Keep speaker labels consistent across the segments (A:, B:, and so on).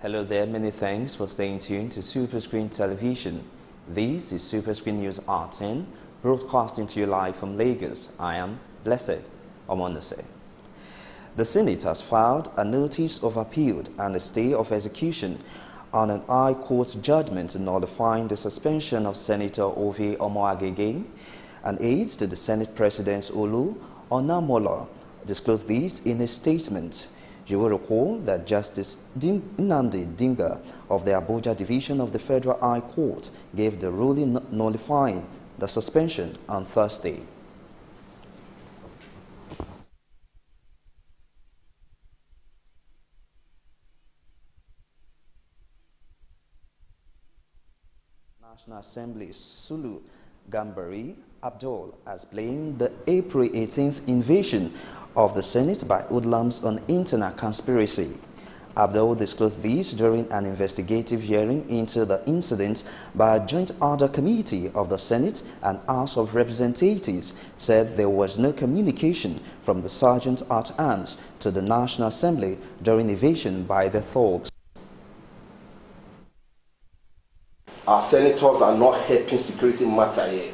A: Hello there, many thanks for staying tuned to Superscreen Television. This is Superscreen News R10, broadcasting to you live from Lagos. I am Blessed Omonose. The Senate has filed a notice of appeal and a stay of execution on an High Court judgment nullifying the suspension of Senator Ove Omoagege, an aide to the Senate President Olu Onamola, disclosed this in a statement. You will recall that Justice Nnamdi Dinga of the Abuja Division of the Federal High Court gave the ruling nullifying the suspension on Thursday. National Assembly Sulu Gambari Abdul has blamed the April 18th invasion of the Senate by hoodlums on internal conspiracy. Abdul disclosed this during an investigative hearing into the incident by a joint order committee of the Senate and House of Representatives, said there was no communication from the Sergeant at Arms to the National Assembly during invasion by the thugs.
B: Our senators are not helping security matter here.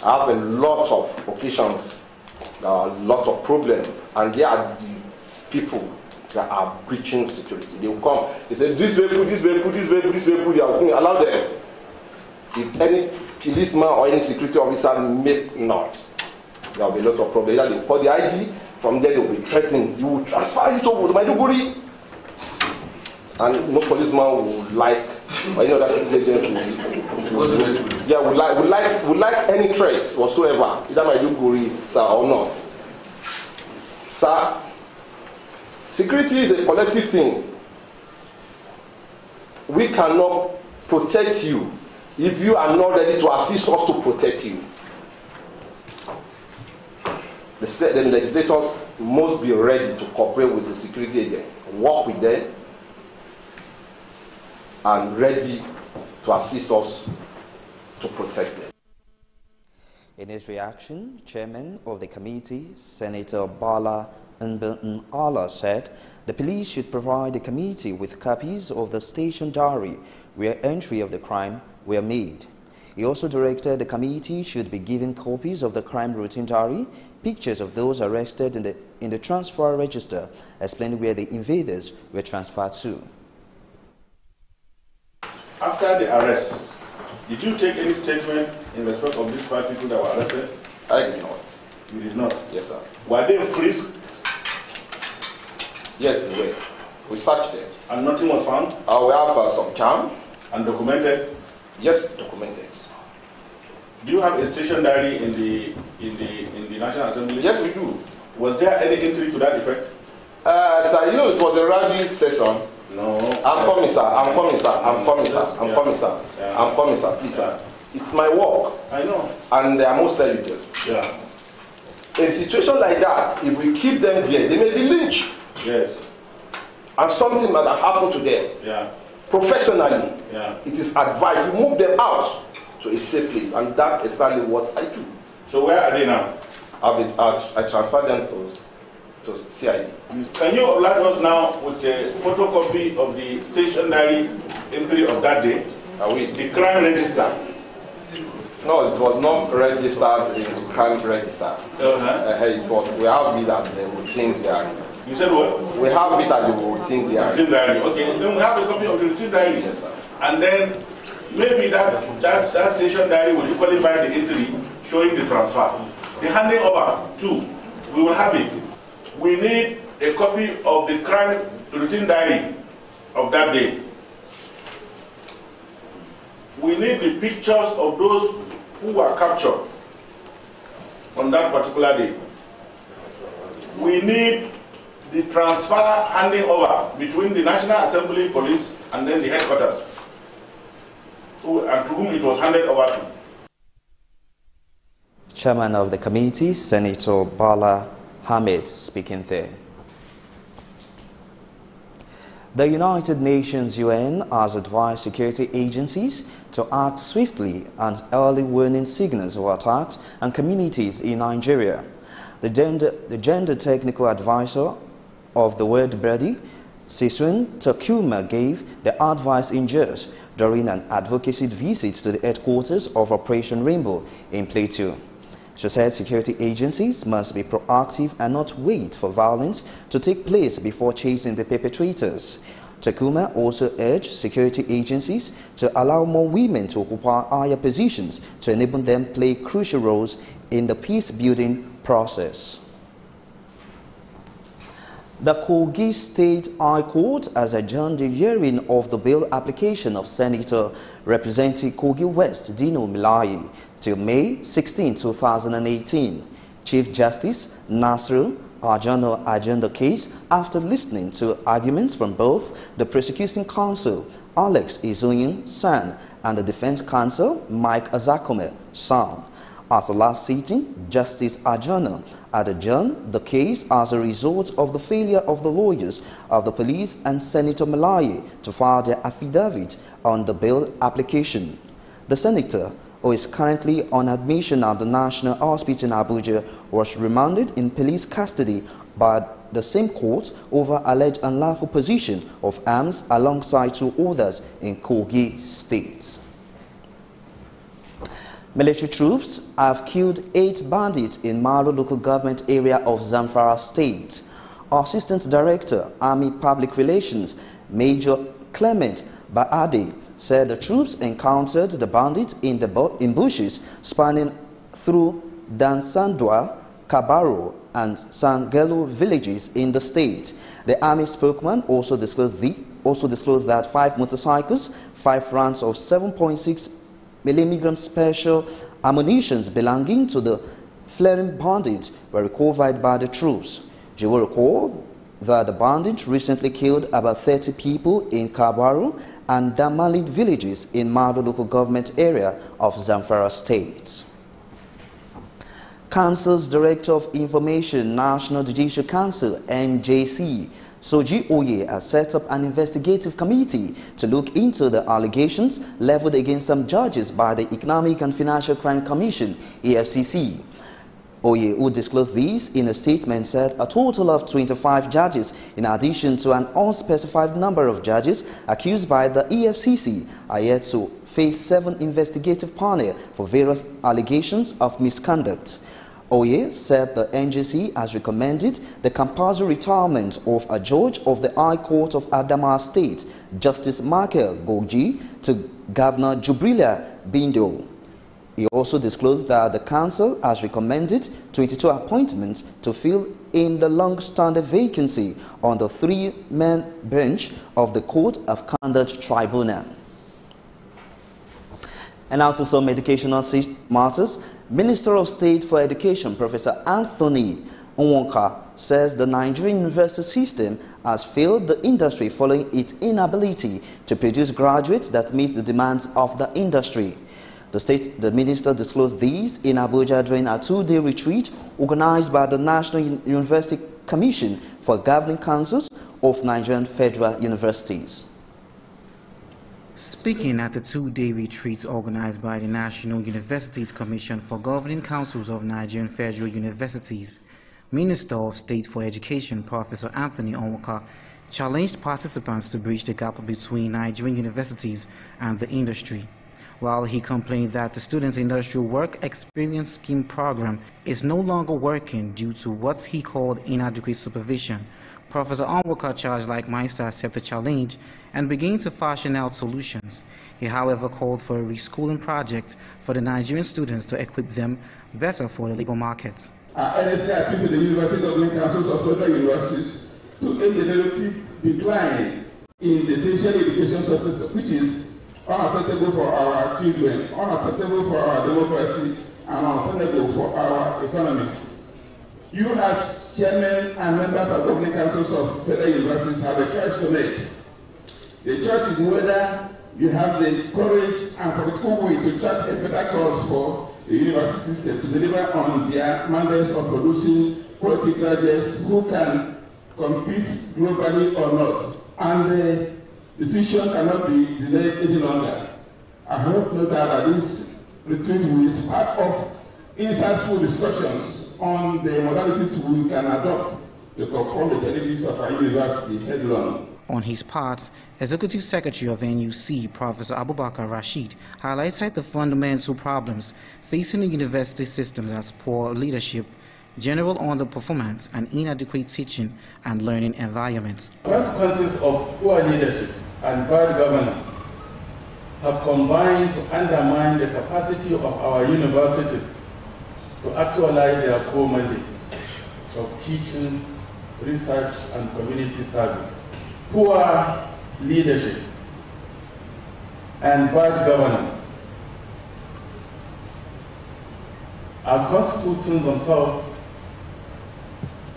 B: I have a lot of occasions, a lot of problems, and they are the people that are breaching security. They will come, they say, this vehicle, this vehicle, this vehicle, this vehicle, they are going to allow them. If any policeman or any security officer make noise, there will be a lot of problems. They will call the IG, from there they will be threatened. You will transfer it to Maiduguri. And no policeman will like, or any other security agent would like any threats whatsoever, either Maiduguri, sir, or not. Sir, security is a collective thing. We cannot protect you if you are not ready to assist us to protect you. The legislators must be ready to cooperate with the security agent, work with them, and ready to assist us to protect them.
A: In his reaction, Chairman of the committee, Senator Bala Nbala, said the police should provide the committee with copies of the station diary where entry of the crime were made. He also directed the committee should be given copies of the crime routine diary, pictures of those arrested in the transfer register, explaining where the invaders were transferred to.
C: After the arrest, did you take any statement in respect of these 5 people that were arrested?
B: I did not.
C: You did not?
B: Yes, sir.
C: Were they frisked?
B: Yes, they were. We searched them.
C: And nothing was found?
B: We have some charm.
C: And documented?
B: Yes, documented.
C: Do you have a station diary in the National Assembly?
B: Yes, we do.
C: Was there any entry to that effect?
B: Sir, you know it was a rally session.
C: No.
B: I'm coming, sir. I'm coming, sir. I'm coming, sir. I'm coming, sir.
C: Yeah.
B: I'm coming, sir. Please, sir. It's my work.
C: I know.
B: And I must tell you this.
C: Yeah.
B: In a situation like that, if we keep them there, they may be lynched.
C: Yes.
B: And something might have happened to them.
C: Yeah.
B: Professionally,
C: yeah.
B: It is advised you move them out to a safe place, and that is exactly what I do.
C: So where are they now?
B: I transfer them to CID.
C: Can you let us now with a photocopy of the station diary entry of that day? The crime register?
B: No, it was not registered in the crime register. It was. We have it at the routine diary.
C: You said what?
B: We have it at the routine diary.
C: Routine diary. Okay. Then we have a copy of the routine diary.
B: Yes, sir.
C: And then maybe that station diary will qualify the entry showing the transfer. The handing over too, we will have it. We need a copy of the crime routine diary of that day. We need the pictures of those who were captured on that particular day. We need the transfer handing over between the National Assembly Police and then the headquarters, and to whom it was handed over to.
A: Chairman of the committee, Senator Bala Hamid, speaking there. The United Nations UN has advised security agencies to act swiftly and early warning signals of attacks on communities in Nigeria. The gender technical advisor of the World Body Siswin Takuma gave the advice in Jos during an advocacy visit to the headquarters of Operation Rainbow in Plateau. She said security agencies must be proactive and not wait for violence to take place before chasing the perpetrators. Takuma also urged security agencies to allow more women to occupy higher positions to enable them play crucial roles in the peace-building process. The Kogi State High Court has adjourned the hearing of the bail application of Senator representing Kogi West Dino Milayi till May 16, 2018. Chief Justice Nasru adjourned the case after listening to arguments from both the prosecuting counsel Alex Izoyin San and the defense counsel Mike Azakome San. At the last sitting, Justice Ajana had adjourned the case as a result of the failure of the lawyers of the police and Senator Milayi to file their affidavit on the bail application. The senator, who is currently on admission at the National Hospital in Abuja, was remanded in police custody by the same court over alleged unlawful possession of arms alongside two others in Kogi State. Military troops have killed 8 bandits in Maru local government area of Zamfara State. Assistant Director, Army Public Relations, Major Clement Baade, said the troops encountered the bandits in bushes spanning through Dansandwa, Kabaro, and Sangelo villages in the state. The Army spokesman also disclosed that 5 motorcycles, 5 rounds of 7.6 mm special ammunition belonging to the fleeing bandits were recovered by the troops. You will recall that the bandits recently killed about 30 people in Kabaru and Damalit villages in Mado local government area of Zamfara State. Council's Director of Information, National Judicial Council, NJC, Soji Oye, has set up an investigative committee to look into the allegations leveled against some judges by the Economic and Financial Crime Commission, EFCC. Oye, who disclosed these in a statement, said a total of 25 judges, in addition to an unspecified number of judges accused by the EFCC, are yet to face 7 investigative panels for various allegations of misconduct. Oye said the NJC has recommended the compulsory retirement of a judge of the High Court of Adamawa State, Justice Michael Goji, to Governor Jubrila Bindo. He also disclosed that the council has recommended 22 appointments to fill in the long-standing vacancy on the 3-man bench of the Court of Conduct Tribunal. And now to some educational matters. Minister of State for Education, Professor Anthony Onwonka, says the Nigerian university system has failed the industry following its inability to produce graduates that meet the demands of the industry. The minister disclosed these in Abuja during a 2-day retreat organized by the National University Commission for Governing Councils of Nigerian Federal Universities.
D: Speaking at the 2-day retreat organized by the National Universities Commission for Governing Councils of Nigerian Federal Universities, Minister of State for Education, Professor Anthony Onwonka, challenged participants to bridge the gap between Nigerian universities and the industry. While he complained that the Students' Industrial Work Experience Scheme program is no longer working due to what he called inadequate supervision, Professor Onwonka charged like minds to accept the challenge and begin to fashion out solutions. He, however, called for a reschooling project for the Nigerian students to equip them better for the labor market.
E: I earnestly appeal to the University Governing Councils of Federal Universities to end the narrative decline in the tertiary education sector, which is unacceptable for our children, unacceptable for our democracy, and untenable for our economy. You as chairmen and members of governing councils of federal universities have a choice to make. The choice is whether you have the courage and political will to chart a better course for the university system to deliver on their mandates of producing quality graduates who can compete globally or not. And the decision cannot be delayed any longer. I hope no doubt that this retreat will be part of insightful discussions on the modalities we can adopt to confront the challenges of our university head-on.
D: On his part, Executive Secretary of NUC, Professor Abubakar Rashid, highlighted the fundamental problems facing the university systems as poor leadership, general underperformance, and inadequate teaching and learning environments.
E: Consequences of poor leadership and bad governance have combined to undermine the capacity of our universities to actualize their core mandates of teaching, research, and community service. Poor leadership and bad governance are constituting themselves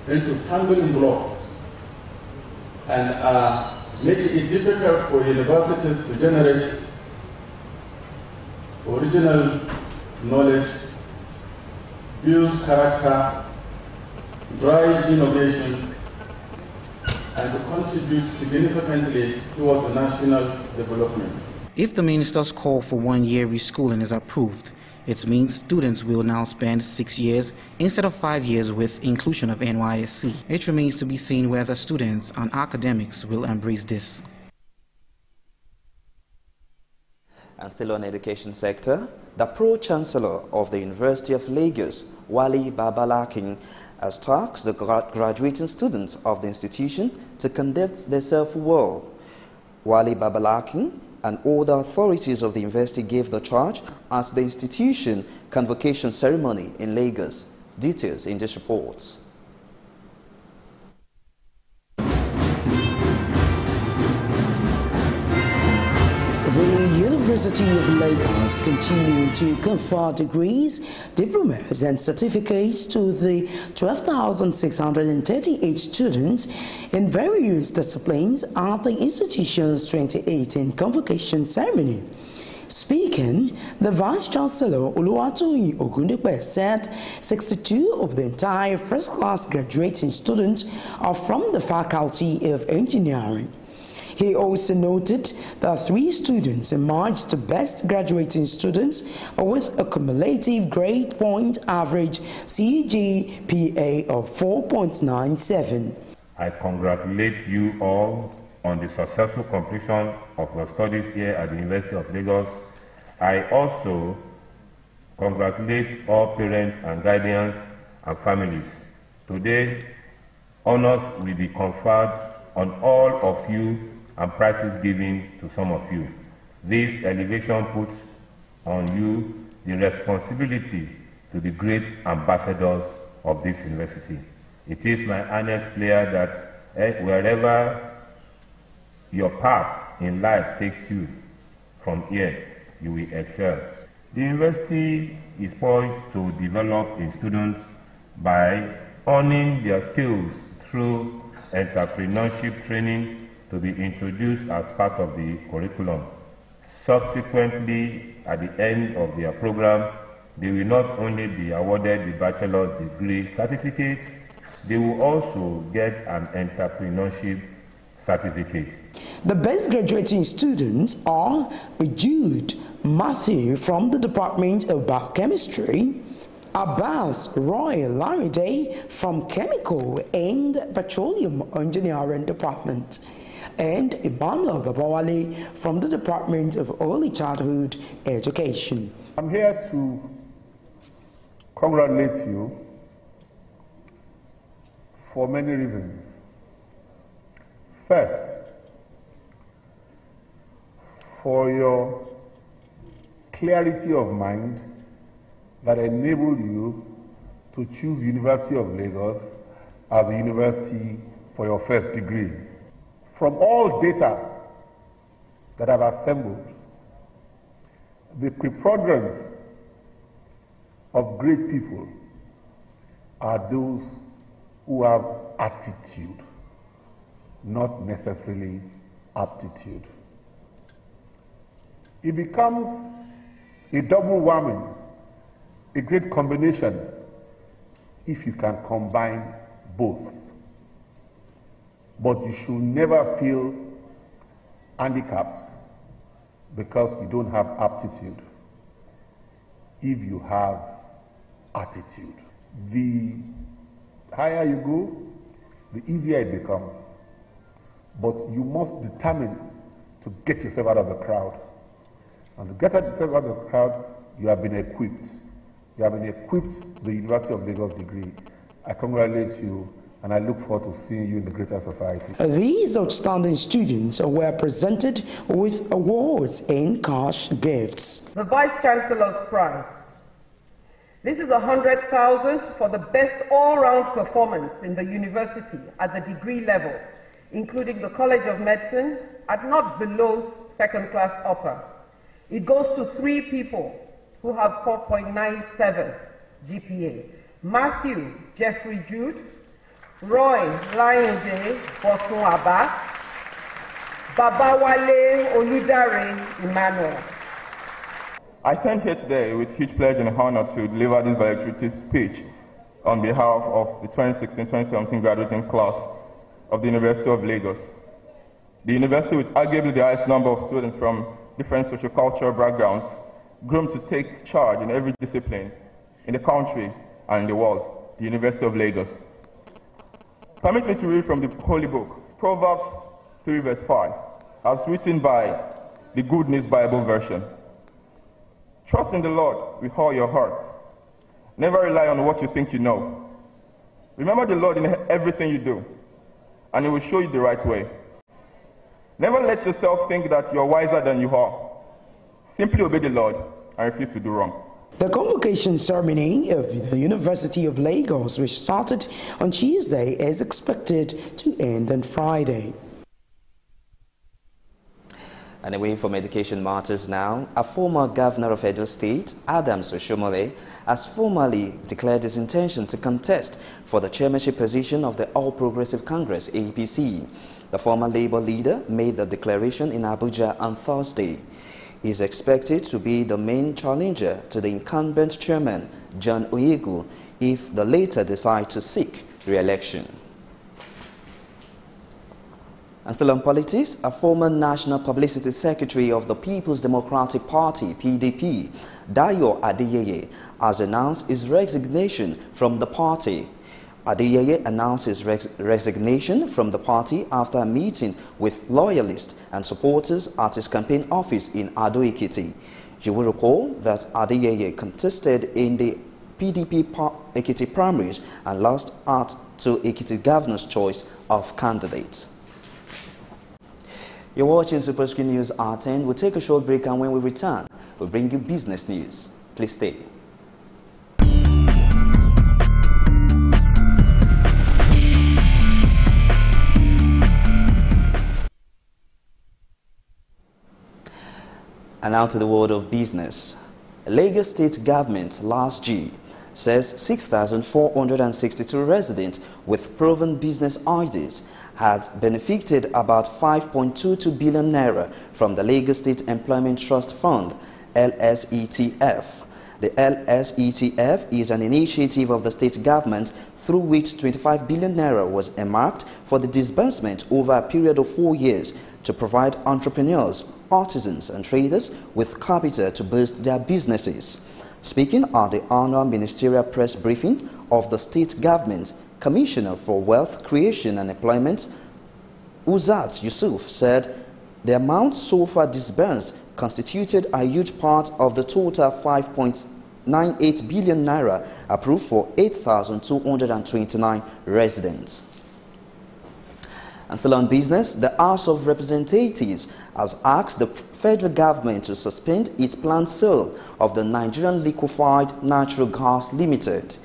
E: into stumbling blocks and are making it difficult for universities to generate original knowledge, build character, drive innovation, and to contribute significantly towards the national development.
D: If the minister's call for 1 year reschooling is approved, it means students will now spend 6 years instead of 5 years with inclusion of NYSC. It remains to be seen whether students and academics will embrace this.
A: And still on the education sector, the Pro-Chancellor of the University of Lagos, Wale Babalakin, has tasked the graduating students of the institution to conduct themselves well. Wale Babalakin and all the authorities of the university gave the charge at the institution convocation ceremony in Lagos. Details in this report.
F: The University of Lagos continued to confer degrees, diplomas and certificates to the 12,638 students in various disciplines at the institution's 2018 convocation ceremony. Speaking, the Vice-Chancellor Oluwatoyin Ogundipe said 62 of the entire first-class graduating students are from the Faculty of Engineering. He also noted that 3 students emerged the best graduating students with a cumulative grade point average CGPA of 4.97.
G: I congratulate you all on the successful completion of your studies here at the University of Lagos. I also congratulate all parents and guardians and families. Today, honors will be conferred on all of you and prizes given to some of you. This elevation puts on you the responsibility to be great ambassadors of this university. It is my earnest prayer that wherever your path in life takes you from here, you will excel. The university is poised to develop its students by honing their skills through entrepreneurship training to be introduced as part of the curriculum. Subsequently, at the end of their program, they will not only be awarded the bachelor's degree certificate, they will also get an entrepreneurship certificate.
F: The best graduating students are Jude Matthew from the Department of Biochemistry, Abbas Roy Laride from Chemical and Petroleum Engineering Department, and Emmanuel Babawale from the Department of Early Childhood Education.
H: I'm here to congratulate you for many reasons. First, for your clarity of mind that enabled you to choose University of Lagos as a university for your first degree. From all data that I've assembled, the preponderance of great people are those who have attitude, not necessarily aptitude. It becomes a double whammy, a great combination, if you can combine both. But you should never feel handicapped because you don't have aptitude if you have attitude. The higher you go, the easier it becomes but you must determine to get yourself out of the crowd. And to get yourself out of the crowd, you have been equipped. You have been equipped with the University of Lagos degree. I congratulate you, and I look forward to seeing you in the greater society.
F: These outstanding students were presented with awards and cash gifts.
I: The Vice Chancellor's Prize. This is 100,000 for the best all-round performance in the university at the degree level, including the College of Medicine at not below second-class upper. It goes to 3 people who have 4.97 GPA. Matthew Jeffrey Jude, Roy Lyonde Bosun Abbas, Babawale Oludare Emmanuel.
J: I stand here today with huge pleasure and honor to deliver this valedictory speech on behalf of the 2016-2017 graduating class of the University of Lagos. The university with arguably the highest number of students from different sociocultural backgrounds, groomed to take charge in every discipline in the country and in the world, the University of Lagos. Permit me to read from the Holy Book, Proverbs 3 verse 5, as written by the Good News Bible version. Trust in the Lord with all your heart. Never rely on what you think you know. Remember the Lord in everything you do, and He will show you the right way. Never let yourself think that you are wiser than you are. Simply obey the Lord and refuse to do wrong.
F: The convocation ceremony of the University of Lagos, which started on Tuesday, is expected to end on Friday.
A: And away from education matters now, a former governor of Edo State, Adams Oshomole, has formally declared his intention to contest for the chairmanship position of the All Progressive Congress, APC. The former Labour leader made the declaration in Abuja on Thursday. He is expected to be the main challenger to the incumbent chairman, John Oyegu, if the latter decide to seek re-election. And still on politics, a former National Publicity Secretary of the People's Democratic Party, PDP, Dayo Adeyeye, has announced his resignation from the party. Adeyeye announced his resignation from the party after a meeting with loyalists and supporters at his campaign office in Ado-Ekiti. You will recall that Adeyeye contested in the PDP Ekiti primaries and lost out to Ekiti governor's choice of candidates. You're watching Superscreen News R10. We'll take a short break, and when we return, we'll bring you business news. Please stay. And now to the world of business. Lagos State Government last G says 6,462 residents with proven business ideas had benefited about 5.22 billion naira from the Lagos State Employment Trust Fund, LSETF. The LSETF is an initiative of the state government through which 25 billion naira was earmarked for the disbursement over a period of 4 years to provide entrepreneurs, artisans and traders with capital to boost their businesses. Speaking at the annual ministerial press briefing of the state government, Commissioner for Wealth Creation and Employment, Uzat Yusuf, said the amount so far disbursed constituted a huge part of the total 5.98 billion naira approved for 8,229 residents. And still on business, the House of Representatives has asked the federal government to suspend its planned sale of the Nigerian Liquefied Natural Gas Limited.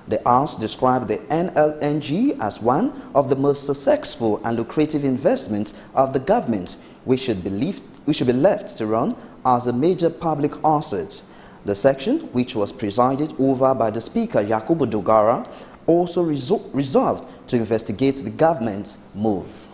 A: The House described the NLNG as one of the most successful and lucrative investments of the government, which should be left to run as a major public asset. The section, which was presided over by the Speaker Yakubu Dogara, also resolved to investigate the government's move.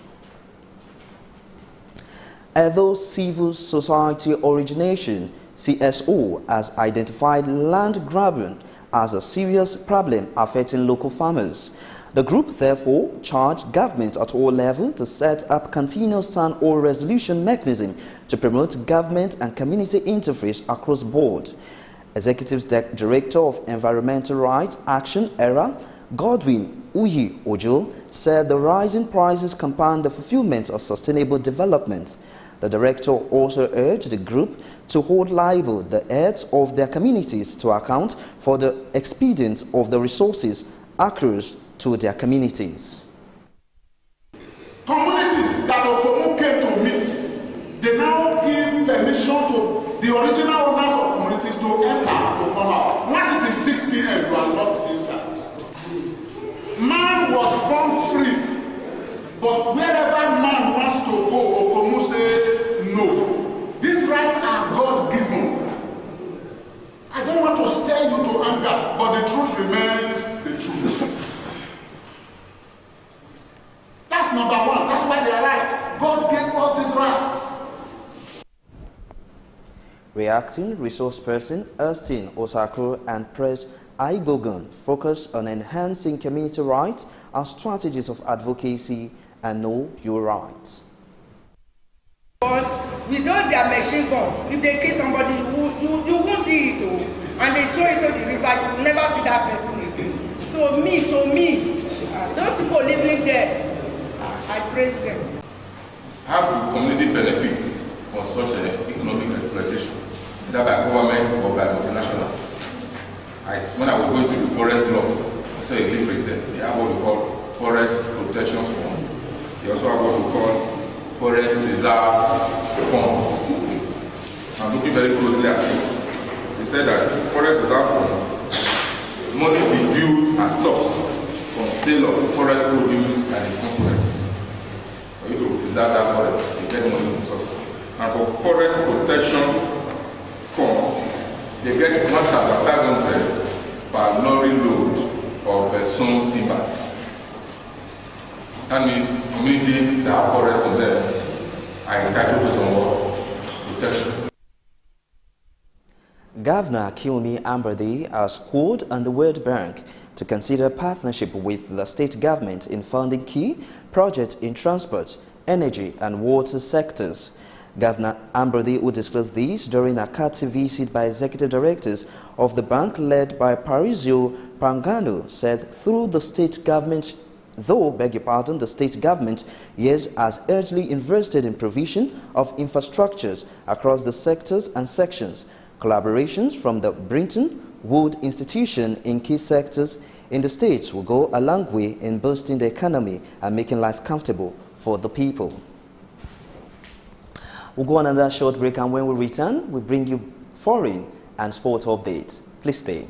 A: Although Civil Society Origination, CSO, has identified land grabbing as a serious problem affecting local farmers, the group therefore charged government at all levels to set up continuous stand-all resolution mechanism to promote government and community interface across board. Executive Director of Environmental Rights Action ERA, Godwin Uyi Ojo said the rising prices compound the fulfillment of sustainable development. The director also urged the group to hold liable the heads of their communities to account for the expedience of the resources accrues to their communities.
K: Communities that Opomu came to meet, they now give permission to the original owners of communities to enter, to come out. Once it is 6 p.m., you are locked inside. Man was born free, but wherever man wants to go, Opomu say no. These rights are God-given. I don't want to stir you to anger, but the truth remains the truth. That's number one. That's why they are right. God gave us these rights.
A: Reacting, resource person Erstine Osakro and Press Aigogun focused on enhancing community rights and strategies of advocacy and know your rights.
L: Because without their machine gun, if they kill somebody, you won't see it, and they throw it to the river, you will never see that person again. So to me, those people living there, I praise them.
M: How do community benefit from such an economic exploitation, either by government or by multinationals? When I was going to the forest law, I saw a leaflet there. They have what we call Forest Protection Fund. They also have what we call Forest Reserve Fund. I'm looking very closely at it. They said that Forest Reserve Fund, money deduced as source from sale of forest produce and its components. For you to preserve that forest, you get money from source. And for Forest Protection Fund, they get 1,500 per lorry load of sown timbers. That means communities that have forests in them are entitled to some what? Protection.
A: Governor Kiyomi Ambode has called on the World Bank to consider partnership with the state government in funding key projects in transport, energy and water sectors. Governor Ambode, who disclosed this during a courtesy visit by executive directors of the bank led by Parisio Pangano, said the state government yes, has urgently invested in provision of infrastructures across the sectors and sections. Collaborations from the Bretton Woods Institution in key sectors in the states will go a long way in boosting the economy and making life comfortable for the people. We'll go on another short break, and when we return, we'll bring you foreign and sports updates. Please stay.